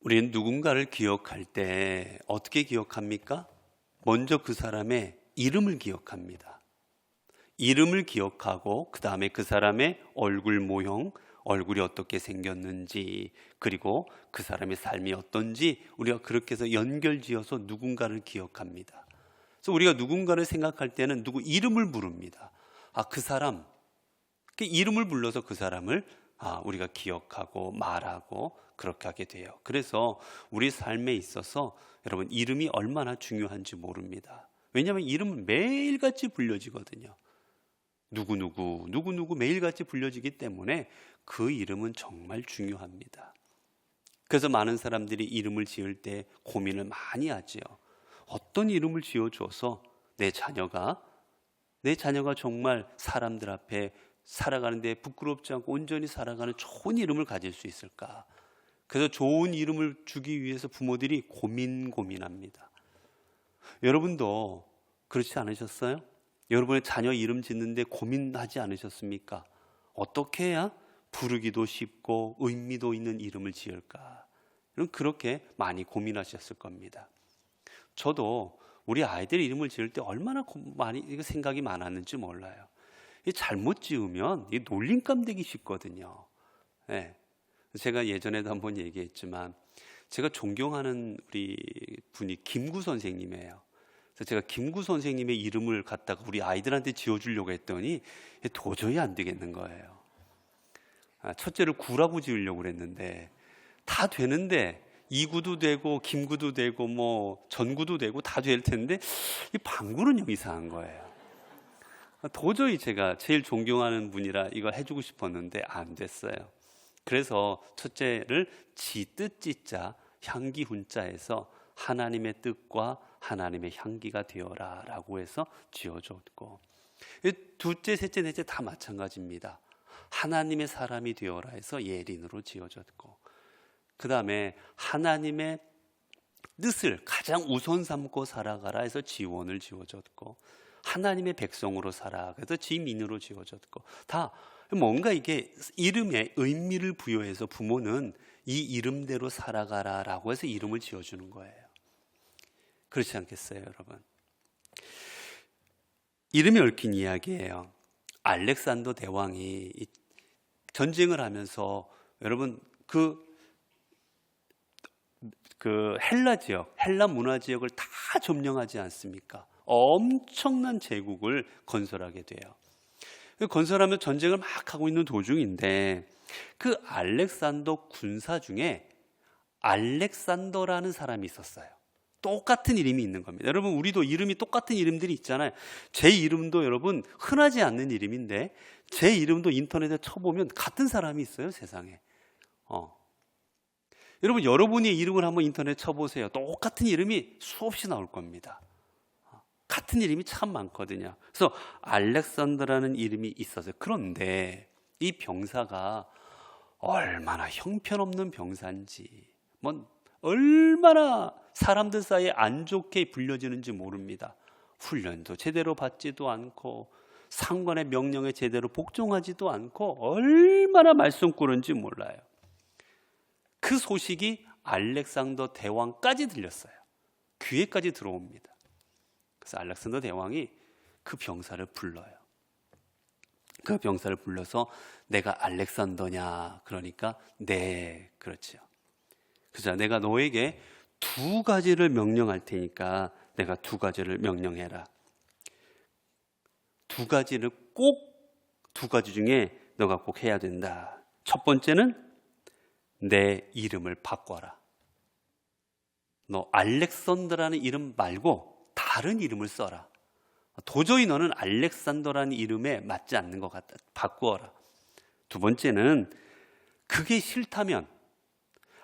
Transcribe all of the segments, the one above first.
우리는 누군가를 기억할 때 어떻게 기억합니까? 먼저 그 사람의 이름을 기억합니다. 이름을 기억하고 그 다음에 그 사람의 얼굴 모형, 얼굴이 어떻게 생겼는지, 그리고 그 사람의 삶이 어떤지 우리가 그렇게 해서 연결지어서 누군가를 기억합니다. 그래서 우리가 누군가를 생각할 때는 누구 이름을 부릅니다. 그 사람, 그 이름을 불러서 그 사람을 우리가 기억하고 말하고 그렇게 하게 돼요. 그래서 우리 삶에 있어서 여러분 이름이 얼마나 중요한지 모릅니다. 왜냐하면 이름은 매일같이 불려지거든요. 누구누구 매일같이 불려지기 때문에 그 이름은 정말 중요합니다. 그래서 많은 사람들이 이름을 지을 때 고민을 많이 하지요. 어떤 이름을 지어줘서 내 자녀가 정말 사람들 앞에 살아가는데 부끄럽지 않고 온전히 살아가는 좋은 이름을 가질 수 있을까? 그래서 좋은 이름을 주기 위해서 부모들이 고민합니다. 여러분도 그렇지 않으셨어요? 여러분의 자녀 이름 짓는데 고민하지 않으셨습니까? 어떻게 해야 부르기도 쉽고 의미도 있는 이름을 지을까? 그렇게 많이 고민하셨을 겁니다. 저도 우리 아이들 이름을 지을 때 얼마나 많이 생각이 많았는지 몰라요. 잘못 지으면 놀림감 되기 쉽거든요. 네. 제가 예전에도 한번 얘기했지만 제가 존경하는 우리 분이 김구 선생님이에요. 그래서 제가 김구 선생님의 이름을 갖다가 우리 아이들한테 지어주려고 했더니 도저히 안 되겠는 거예요. 첫째를 구라고 지으려고 그랬는데 다 되는데 이구도 되고 김구도 되고 뭐 전구도 되고 다 될 텐데 이 방구는 영 이상한 거예요. 도저히 제가 제일 존경하는 분이라 이걸 해주고 싶었는데 안 됐어요. 그래서 첫째를 지뜻 지자 향기 훈자에서 하나님의 뜻과 하나님의 향기가 되어라 라고 해서 지어줬고, 둘째, 셋째, 넷째 다 마찬가지입니다. 하나님의 사람이 되어라 해서 예린으로 지어졌고, 그 다음에 하나님의 뜻을 가장 우선 삼고 살아가라 해서 지원을 지어줬고, 하나님의 백성으로 살아 그래서 지민으로 지어졌고, 다 뭔가 이게 이름에 의미를 부여해서 부모는 이 이름대로 살아가라 라고 해서 이름을 지어주는 거예요. 그렇지 않겠어요, 여러분? 이름이 얽힌 이야기예요. 알렉산더 대왕이 전쟁을 하면서 여러분 그 헬라 지역, 헬라 문화 지역을 다 점령하지 않습니까? 엄청난 제국을 건설하게 돼요. 건설하면 전쟁을 막 하고 있는 도중인데 그 알렉산더 군사 중에 알렉산더라는 사람이 있었어요. 똑같은 이름이 있는 겁니다. 여러분 우리도 이름이 똑같은 이름들이 있잖아요. 제 이름도 여러분 흔하지 않는 이름인데 제 이름도 인터넷에 쳐보면 같은 사람이 있어요, 세상에. 여러분 여러분의 이름을 한번 인터넷에 쳐보세요. 똑같은 이름이 수없이 나올 겁니다. 같은 이름이 참 많거든요. 그래서 알렉산더라는 이름이 있었어요. 그런데 이 병사가 얼마나 형편없는 병사인지, 얼마나 사람들 사이에 안 좋게 불려지는지 모릅니다. 훈련도 제대로 받지도 않고 상관의 명령에 제대로 복종하지도 않고 얼마나 말썽꾸러인지 몰라요. 그 소식이 알렉산더 대왕까지 들렸어요. 귀에까지 들어옵니다. 그래서 알렉산더 대왕이 그 병사를 불러요. 그 병사를 불러서 내가 알렉산더냐? 그러니까 네, 그렇죠. 그래서 내가 너에게 두 가지를 명령할 테니까 내가 두 가지를 명령해라. 두 가지를 꼭 두 가지 중에 너가 꼭 해야 된다. 첫 번째는 내 이름을 바꿔라. 너 알렉산더라는 이름 말고 다른 이름을 써라. 도저히 너는 알렉산더라는 이름에 맞지 않는 것 같다. 바꾸어라. 두 번째는 그게 싫다면,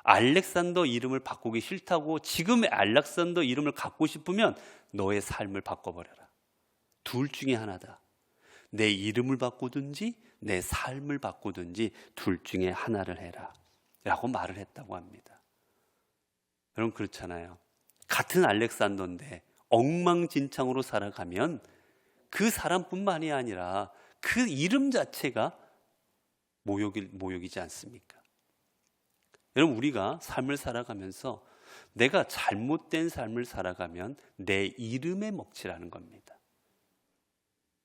알렉산더 이름을 바꾸기 싫다고 지금의 알렉산더 이름을 갖고 싶으면 너의 삶을 바꿔버려라. 둘 중에 하나다. 내 이름을 바꾸든지 내 삶을 바꾸든지 둘 중에 하나를 해라 라고 말을 했다고 합니다. 여러분 그렇잖아요. 같은 알렉산더인데 엉망진창으로 살아가면 그 사람뿐만이 아니라 그 이름 자체가 모욕이지 않습니까? 여러분, 우리가 삶을 살아가면서 내가 잘못된 삶을 살아가면 내 이름에 먹칠하는 겁니다.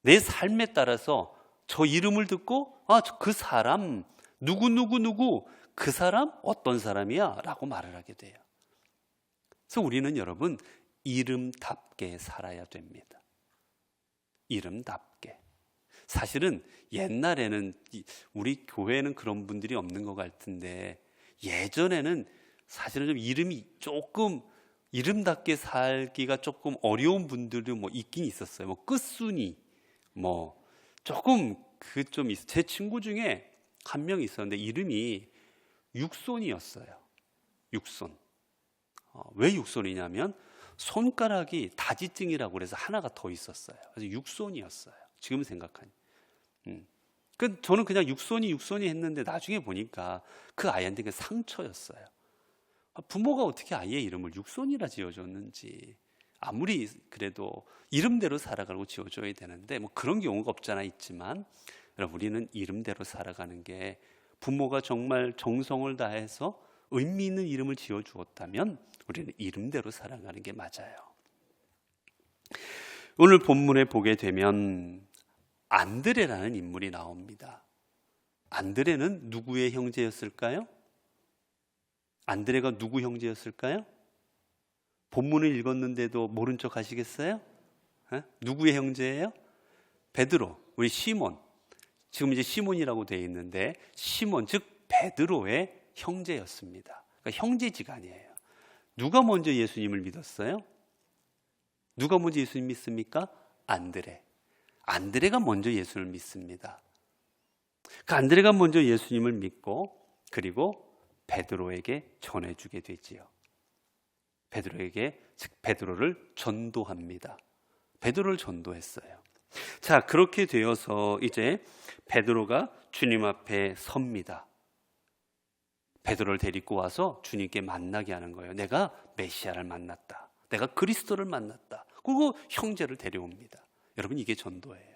내 삶에 따라서 저 이름을 듣고 그 사람 누구 그 사람 어떤 사람이야? 라고 말을 하게 돼요. 그래서 우리는 여러분 이름답게 살아야 됩니다. 이름답게. 사실은 옛날에는 우리 교회는 그런 분들이 없는 것 같은데 예전에는 사실은 좀 이름이 조금 이름답게 살기가 조금 어려운 분들도 뭐 있긴 있었어요. 뭐 끝순이 뭐 조금 제 친구 중에 한 명 있었는데 이름이 육손이었어요. 육손. 왜 육손이냐면 손가락이 다지증이라고 그래서 하나가 더 있었어요. 그래서 육손이었어요. 지금 생각하니. 저는 그냥 육손이 했는데 나중에 보니까 그 아이한테 그 상처였어요. 부모가 어떻게 아이의 이름을 육손이라 지어줬는지. 아무리 그래도 이름대로 살아가라고 지어줘야 되는데 뭐 그런 경우가 없잖아 있지만 여러분, 우리는 이름대로 살아가는 게 부모가 정말 정성을 다해서 의미 있는 이름을 지어주었다면 우리는 이름대로 살아가는 게 맞아요. 오늘 본문에 보게 되면 안드레라는 인물이 나옵니다. 안드레는 누구의 형제였을까요? 안드레가 누구 형제였을까요? 본문을 읽었는데도 모른 척 하시겠어요? 누구의 형제예요? 베드로, 우리 시몬. 지금 이제 시몬이라고 되어 있는데 시몬, 즉 베드로의 형제였습니다. 그러니까 형제지간이에요. 누가 먼저 예수님을 믿었어요? 누가 먼저 예수님 믿습니까? 안드레. 안드레가 먼저 예수를 믿습니다. 그 안드레가 먼저 예수님을 믿고 그리고 베드로에게 전해주게 되지요. 베드로에게, 즉 베드로를 전도합니다. 베드로를 전도했어요. 자, 그렇게 되어서 이제 베드로가 주님 앞에 섭니다. 베드로를 데리고 와서 주님께 만나게 하는 거예요. 내가 메시아를 만났다. 내가 그리스도를 만났다. 그리고 형제를 데려옵니다. 여러분, 이게 전도예요.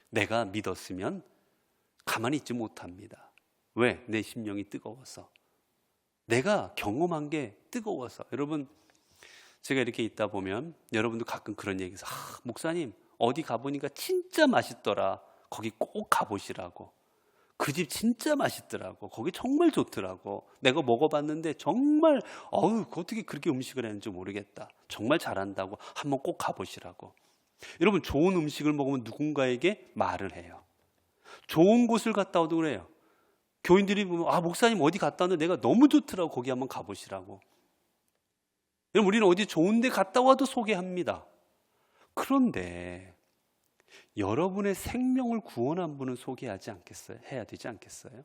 내가 믿었으면 가만히 있지 못합니다. 왜? 내 심령이 뜨거워서. 내가 경험한 게 뜨거워서. 여러분, 제가 이렇게 있다 보면 여러분도 가끔 그런 얘기해서 목사님 어디 가보니까 진짜 맛있더라. 거기 꼭 가보시라고. 그 집 진짜 맛있더라고. 거기 정말 좋더라고. 내가 먹어봤는데 정말 어떻게 그렇게 음식을 했는지 모르겠다. 정말 잘한다고. 한번 꼭 가보시라고. 여러분, 좋은 음식을 먹으면 누군가에게 말을 해요. 좋은 곳을 갔다 오도 그래요. 교인들이 보면 목사님 어디 갔다 왔는데 내가 너무 좋더라고. 거기 한번 가보시라고. 여러분, 우리는 어디 좋은 데 갔다 와도 소개합니다. 그런데 여러분의 생명을 구원한 분은 소개하지 않겠어요? 해야 되지 않겠어요?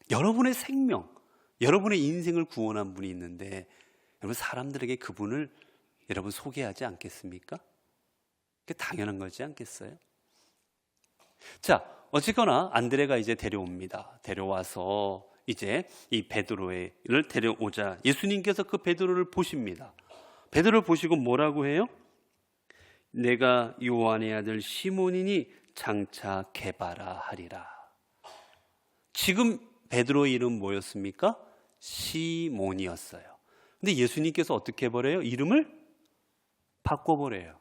여러분의 생명, 여러분의 인생을 구원한 분이 있는데 여러분, 사람들에게 그분을 여러분 소개하지 않겠습니까? 그게 당연한 거지 않겠어요? 자, 어쨌거나 안드레가 이제 데려옵니다. 데려와서 이제 이 베드로를 데려오자 예수님께서 그 베드로를 보십니다. 베드로를 보시고 뭐라고 해요? 내가 요한의 아들 시몬이니 장차 게바라 하리라. 지금 베드로의 이름 뭐였습니까? 시몬이었어요. 근데 예수님께서 어떻게 해버려요? 이름을 바꿔버려요.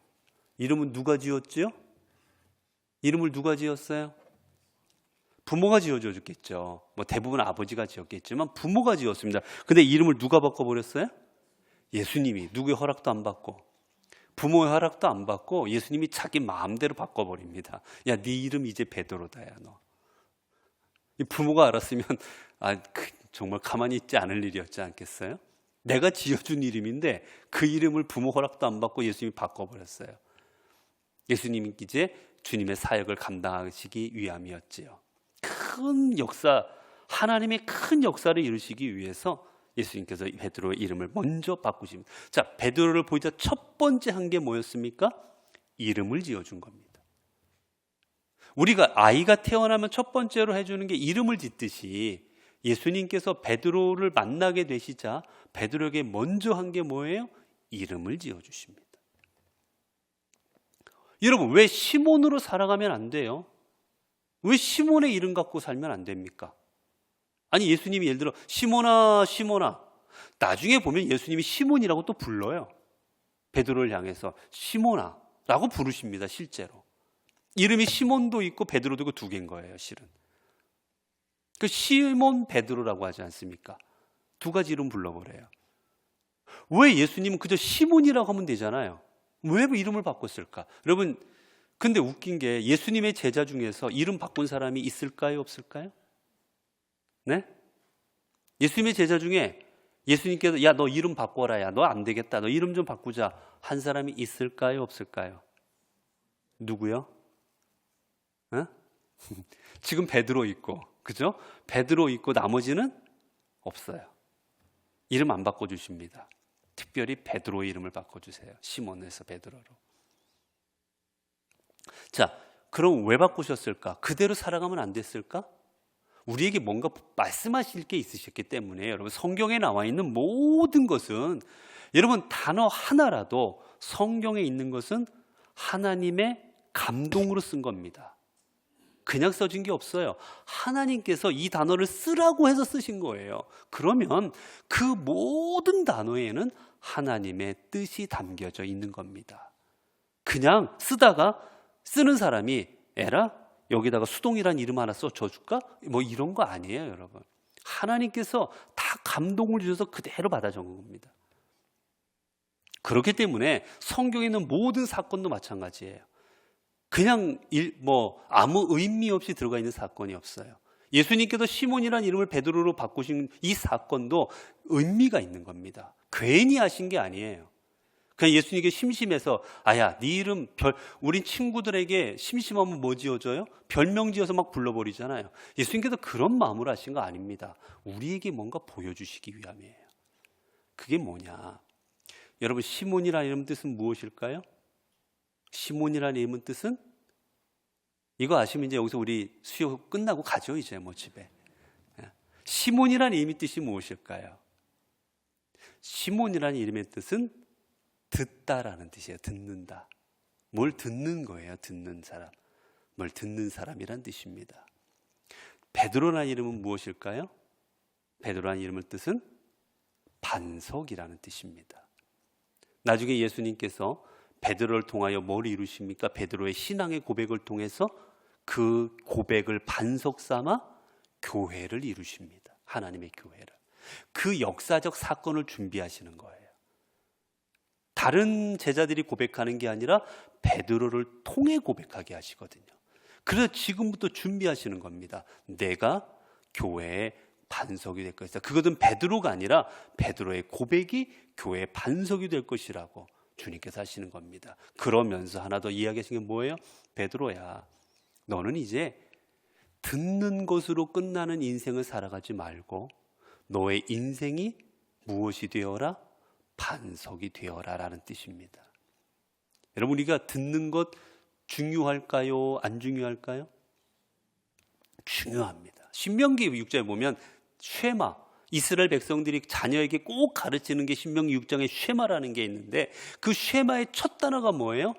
이름은 누가 지었죠? 이름을 누가 지었어요? 부모가 지어줬겠죠. 뭐 대부분 아버지가 지었겠지만 부모가 지었습니다. 근데 이름을 누가 바꿔버렸어요? 예수님이. 누구의 허락도 안 받고 부모의 허락도 안 받고 예수님이 자기 마음대로 바꿔버립니다. 야, 네 이름 이제 베드로다. 야, 너. 이 부모가 알았으면 정말 가만히 있지 않을 일이었지 않겠어요? 내가 지어준 이름인데 그 이름을 부모 허락도 안 받고 예수님이 바꿔버렸어요. 예수님이 이제 주님의 사역을 감당하시기 위함이었지요. 큰 역사, 하나님의 큰 역사를 이루시기 위해서 예수님께서 베드로의 이름을 먼저 바꾸십니다. 자, 베드로를 보이자 첫 번째 한 게 뭐였습니까? 이름을 지어준 겁니다. 우리가 아이가 태어나면 첫 번째로 해주는 게 이름을 짓듯이 예수님께서 베드로를 만나게 되시자 베드로에게 먼저 한 게 뭐예요? 이름을 지어주십니다. 여러분, 왜 시몬으로 살아가면 안 돼요? 왜 시몬의 이름 갖고 살면 안 됩니까? 아니 예수님이 예를 들어 시몬아 시몬아, 나중에 보면 예수님이 시몬이라고 또 불러요. 베드로를 향해서 시몬아 라고 부르십니다. 실제로 이름이 시몬도 있고 베드로도 있고 두 개인 거예요. 실은 그 시몬 베드로라고 하지 않습니까? 두 가지 이름 불러버려요. 왜 예수님은 그저 시몬이라고 하면 되잖아요. 왜 이름을 바꿨을까? 여러분, 근데 웃긴 게 예수님의 제자 중에서 이름 바꾼 사람이 있을까요? 없을까요? 네? 예수님의 제자 중에 예수님께서 야, 너 이름 바꿔라. 야, 너 안 되겠다. 너 이름 좀 바꾸자. 한 사람이 있을까요? 없을까요? 누구요? 어? 지금 베드로 있고, 그죠? 베드로 있고 나머지는 없어요. 이름 안 바꿔주십니다. 특별히 베드로 이름을 바꿔주세요. 시몬에서 베드로로. 자, 그럼 왜 바꾸셨을까? 그대로 살아가면 안 됐을까? 우리에게 뭔가 말씀하실 게 있으셨기 때문에 여러분, 성경에 나와 있는 모든 것은, 여러분 단어 하나라도 성경에 있는 것은 하나님의 감동으로 쓴 겁니다. 그냥 써진 게 없어요. 하나님께서 이 단어를 쓰라고 해서 쓰신 거예요. 그러면 그 모든 단어에는 하나님의 뜻이 담겨져 있는 겁니다. 그냥 쓰다가 쓰는 사람이 에라 여기다가 수동이란 이름 하나 써줘줄까? 뭐 이런 거 아니에요, 여러분. 하나님께서 다 감동을 주셔서 그대로 받아 적은 겁니다. 그렇기 때문에 성경에 있는 모든 사건도 마찬가지예요. 그냥 아무 의미 없이 들어가 있는 사건이 없어요. 예수님께서 시몬이라는 이름을 베드로로 바꾸신 이 사건도 의미가 있는 겁니다. 괜히 하신 게 아니에요. 그냥 예수님께 심심해서 아야 네 이름 우린 친구들에게 심심하면 뭐 지어줘요? 별명 지어서 막 불러버리잖아요. 예수님께서 그런 마음으로 하신 거 아닙니다. 우리에게 뭔가 보여주시기 위함이에요. 그게 뭐냐? 여러분, 시몬이라는 이름 뜻은 무엇일까요? 시몬이라는 이름은 뜻은, 이거 아시면 이제 여기서 우리 수요 끝나고 가죠. 이제 뭐 집에. 시몬이라는 이름의 뜻이 무엇일까요? 시몬이라는 이름의 뜻은 듣다라는 뜻이에요. 듣는다. 뭘 듣는 거예요. 듣는 사람. 뭘 듣는 사람이란 뜻입니다. 베드로라는 이름은 무엇일까요? 베드로라는 이름의 뜻은 반석이라는 뜻입니다. 나중에 예수님께서 베드로를 통하여 뭘 이루십니까? 베드로의 신앙의 고백을 통해서 그 고백을 반석 삼아 교회를 이루십니다. 하나님의 교회를. 그 역사적 사건을 준비하시는 거예요. 다른 제자들이 고백하는 게 아니라 베드로를 통해 고백하게 하시거든요. 그래서 지금부터 준비하시는 겁니다. 내가 교회의 반석이 될 것이다. 그것은 베드로가 아니라 베드로의 고백이 교회의 반석이 될 것이라고 주님께서 하시는 겁니다. 그러면서 하나 더 이야기하신 게 뭐예요? 베드로야, 너는 이제 듣는 것으로 끝나는 인생을 살아가지 말고 너의 인생이 무엇이 되어라? 반석이 되어라 라는 뜻입니다. 여러분, 우리가 듣는 것 중요할까요? 안 중요할까요? 중요합니다. 신명기 6장에 보면 쉐마, 이스라엘 백성들이 자녀에게 꼭 가르치는 게 신명기 6장에 쉐마라는 게 있는데, 그 쉐마의 첫 단어가 뭐예요?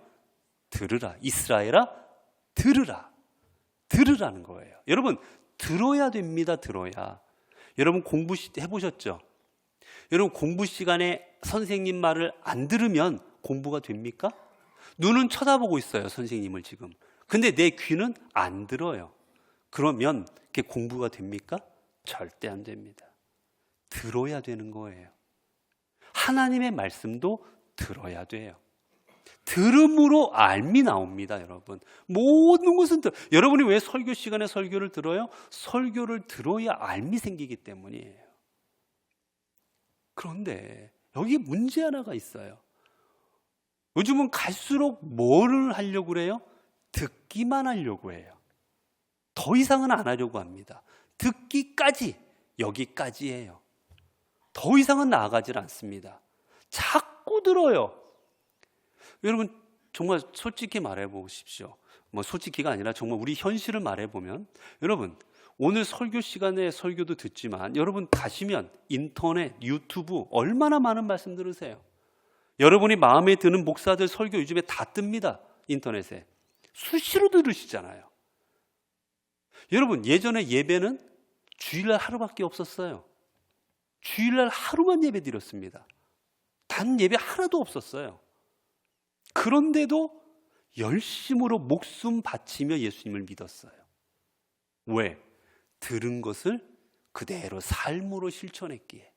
들으라. 이스라엘아, 들으라. 들으라는 거예요. 여러분, 들어야 됩니다. 들어야. 여러분 공부 해보셨죠? 여러분 공부 시간에 선생님 말을 안 들으면 공부가 됩니까? 눈은 쳐다보고 있어요, 선생님을 지금. 근데 내 귀는 안 들어요. 그러면 그게 공부가 됩니까? 절대 안 됩니다. 들어야 되는 거예요. 하나님의 말씀도 들어야 돼요. 들음으로 알미 나옵니다, 여러분. 모든 것은 여러분이 왜 설교 시간에 설교를 들어요? 설교를 들어야 알미 생기기 때문이에요. 그런데 여기 문제 하나가 있어요. 요즘은 갈수록 뭐를 하려고 그래요? 듣기만 하려고 해요. 더 이상은 안 하려고 합니다. 듣기까지, 여기까지예요. 더 이상은 나아가질 않습니다. 자꾸 들어요. 여러분 정말 솔직히 말해보십시오. 뭐 솔직히가 아니라 정말 우리 현실을 말해보면, 여러분 오늘 설교 시간에 설교도 듣지만 여러분 가시면 인터넷, 유튜브 얼마나 많은 말씀 들으세요. 여러분이 마음에 드는 목사들 설교 요즘에 다 뜹니다. 인터넷에 수시로 들으시잖아요. 여러분 예전에 예배는 주일날 하루밖에 없었어요. 주일날 하루만 예배 드렸습니다. 단 예배 하나도 없었어요. 그런데도 열심으로 목숨 바치며 예수님을 믿었어요. 왜? 들은 것을 그대로 삶으로 실천했기에.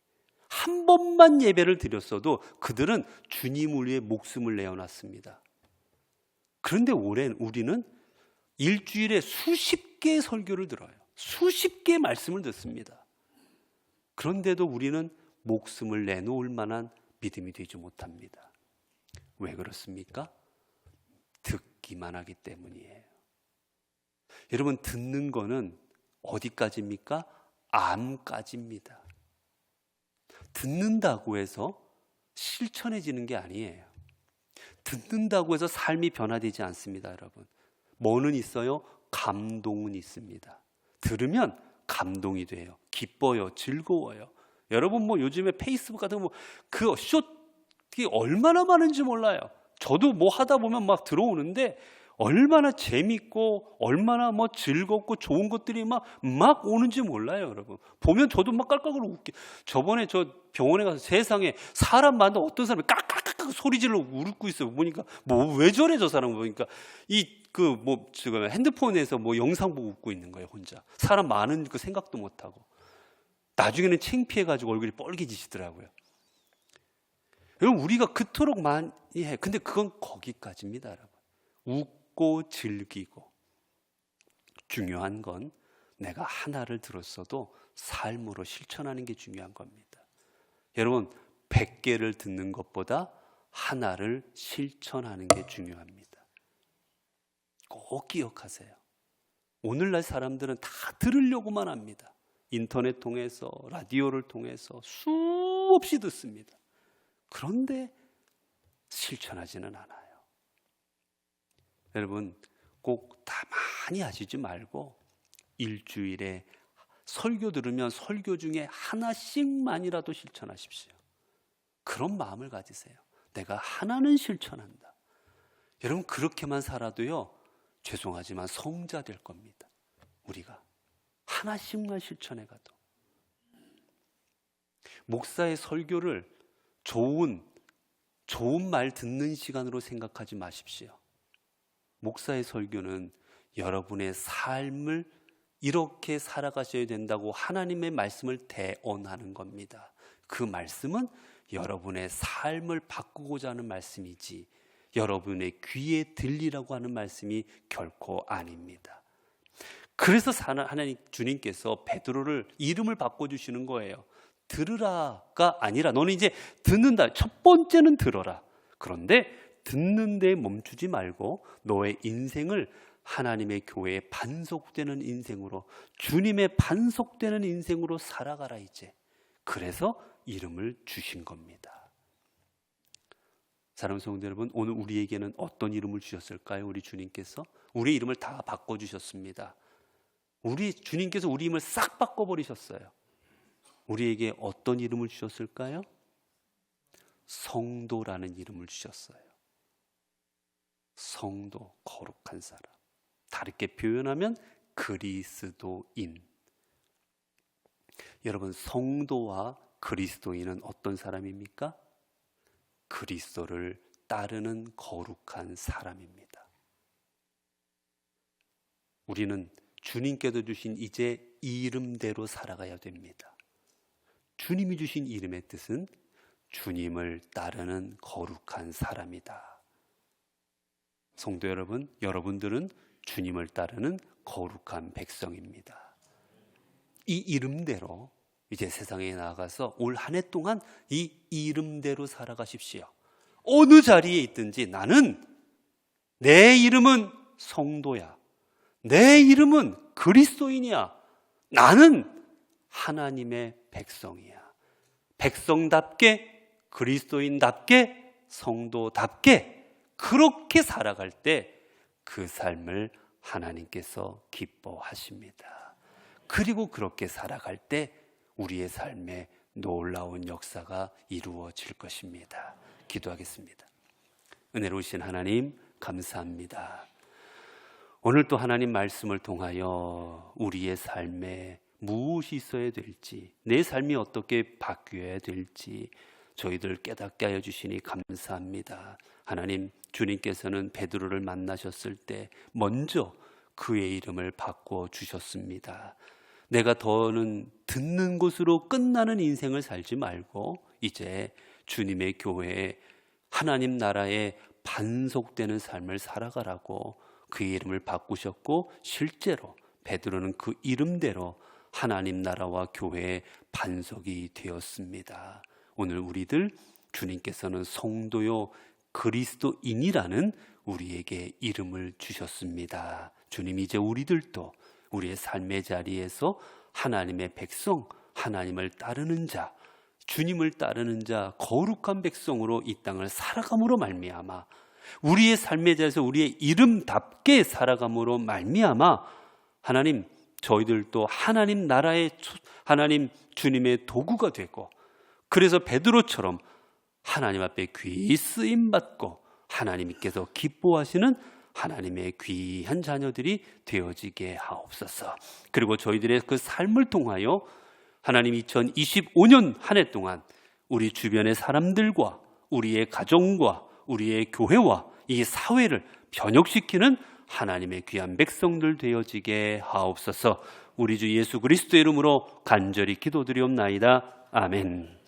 한 번만 예배를 드렸어도 그들은 주님을 위해 목숨을 내어놨습니다. 그런데 올해 우리는 일주일에 수십 개의 설교를 들어요. 수십 개의 말씀을 듣습니다. 그런데도 우리는 목숨을 내놓을 만한 믿음이 되지 못합니다. 왜 그렇습니까? 듣기만 하기 때문이에요. 여러분, 듣는 거는 어디까지입니까? 암까지입니다. 듣는다고 해서 실천해지는 게 아니에요. 듣는다고 해서 삶이 변화되지 않습니다, 여러분. 뭐는 있어요? 감동은 있습니다. 들으면 감동이 돼요. 기뻐요. 즐거워요. 여러분 뭐 요즘에 페이스북 같은 거 그 숏이 얼마나 많은지 몰라요. 저도 뭐 하다 보면 막 들어오는데 얼마나 재밌고 얼마나 뭐 즐겁고 좋은 것들이 막 오는지 몰라요, 여러분. 보면 저도 막 깔깔거리고 웃겨. 저번에 저 병원에 가서 세상에 사람 많은데 어떤 사람이 깍깍깍 소리 질러 웃고 있어요. 보니까 뭐 왜 저래 저 사람 보니까 지금 핸드폰에서 뭐 영상 보고 웃고 있는 거예요, 혼자. 사람 많은 그 생각도 못 하고. 나중에는 창피해가지고 얼굴이 빨개지시더라고요. 여러분, 우리가 그토록 많이 해. 근데 그건 거기까지입니다, 여러분. 웃고 즐기고. 중요한 건 내가 하나를 들었어도 삶으로 실천하는 게 중요한 겁니다. 여러분, 100개를 듣는 것보다 하나를 실천하는 게 중요합니다. 꼭 기억하세요. 오늘날 사람들은 다 들으려고만 합니다. 인터넷 통해서, 라디오를 통해서 수없이 듣습니다. 그런데 실천하지는 않아요. 여러분, 꼭 다 많이 하시지 말고 일주일에 설교 들으면 설교 중에 하나씩만이라도 실천하십시오. 그런 마음을 가지세요. 내가 하나는 실천한다. 여러분, 그렇게만 살아도요, 죄송하지만 성자 될 겁니다. 우리가 하나씩만 실천해가도. 목사의 설교를 좋은 말 듣는 시간으로 생각하지 마십시오. 목사의 설교는 여러분의 삶을 이렇게 살아가셔야 된다고 하나님의 말씀을 대언하는 겁니다. 그 말씀은 여러분의 삶을 바꾸고자 하는 말씀이지 여러분의 귀에 들리라고 하는 말씀이 결코 아닙니다. 그래서 하나님 주님께서 베드로를 이름을 바꿔주시는 거예요. 들으라가 아니라 너는 이제 듣는다. 첫 번째는 들어라. 그런데 듣는 데 멈추지 말고 너의 인생을 하나님의 교회에 반석되는 인생으로, 주님의 반석되는 인생으로 살아가라 이제. 그래서 이름을 주신 겁니다. 사랑하는 성도 여러분, 오늘 우리에게는 어떤 이름을 주셨을까요? 우리 주님께서 우리 이름을 다 바꿔주셨습니다. 우리 주님께서 우리 이름을 싹 바꿔버리셨어요. 우리에게 어떤 이름을 주셨을까요? 성도라는 이름을 주셨어요. 성도, 거룩한 사람. 다르게 표현하면 그리스도인. 여러분, 성도와 그리스도인은 어떤 사람입니까? 그리스도를 따르는 거룩한 사람입니다. 우리는 주님께서 주신 이제 이름대로 살아가야 됩니다. 주님이 주신 이름의 뜻은 주님을 따르는 거룩한 사람이다. 성도 여러분, 여러분들은 주님을 따르는 거룩한 백성입니다. 이 이름대로 이제 세상에 나가서 올 한 해 동안 이 이름대로 살아가십시오. 어느 자리에 있든지 나는, 내 이름은 성도야. 내 이름은 그리스도인이야. 나는 하나님의 백성이야. 백성답게, 그리스도인답게, 성도답게 그렇게 살아갈 때 그 삶을 하나님께서 기뻐하십니다. 그리고 그렇게 살아갈 때 우리의 삶에 놀라운 역사가 이루어질 것입니다. 기도하겠습니다. 은혜로우신 하나님, 감사합니다. 오늘 또 하나님 말씀을 통하여 우리의 삶에 무엇이 있어야 될지, 내 삶이 어떻게 바뀌어야 될지 저희들 깨닫게 하여 주시니 감사합니다. 하나님, 주님께서는 베드로를 만나셨을 때 먼저 그의 이름을 바꿔 주셨습니다. 내가 더는 듣는 것으로 끝나는 인생을 살지 말고 이제 주님의 교회에 하나님 나라에 반석되는 삶을 살아가라고 그의 이름을 바꾸셨고, 실제로 베드로는 그 이름대로 하나님 나라와 교회의 반석이 되었습니다. 오늘 우리들 주님께서는 성도요 그리스도인이라는 우리에게 이름을 주셨습니다. 주님, 이제 우리들도 우리의 삶의 자리에서 하나님의 백성, 하나님을 따르는 자, 주님을 따르는 자, 거룩한 백성으로 이 땅을 살아감으로 말미암아 우리의 삶의 자리에서 우리의 이름답게 살아감으로 말미암아 하나님, 저희들도 하나님 나라의 하나님 주님의 도구가 되고, 그래서 베드로처럼 하나님 앞에 귀히 쓰임받고 하나님께서 기뻐하시는 하나님의 귀한 자녀들이 되어지게 하옵소서. 그리고 저희들의 그 삶을 통하여 하나님 2025년 한 해 동안 우리 주변의 사람들과 우리의 가정과 우리의 교회와 이 사회를 변혁시키는 하나님의 귀한 백성들 되어지게 하옵소서. 우리 주 예수 그리스도의 이름으로 간절히 기도드리옵나이다. 아멘.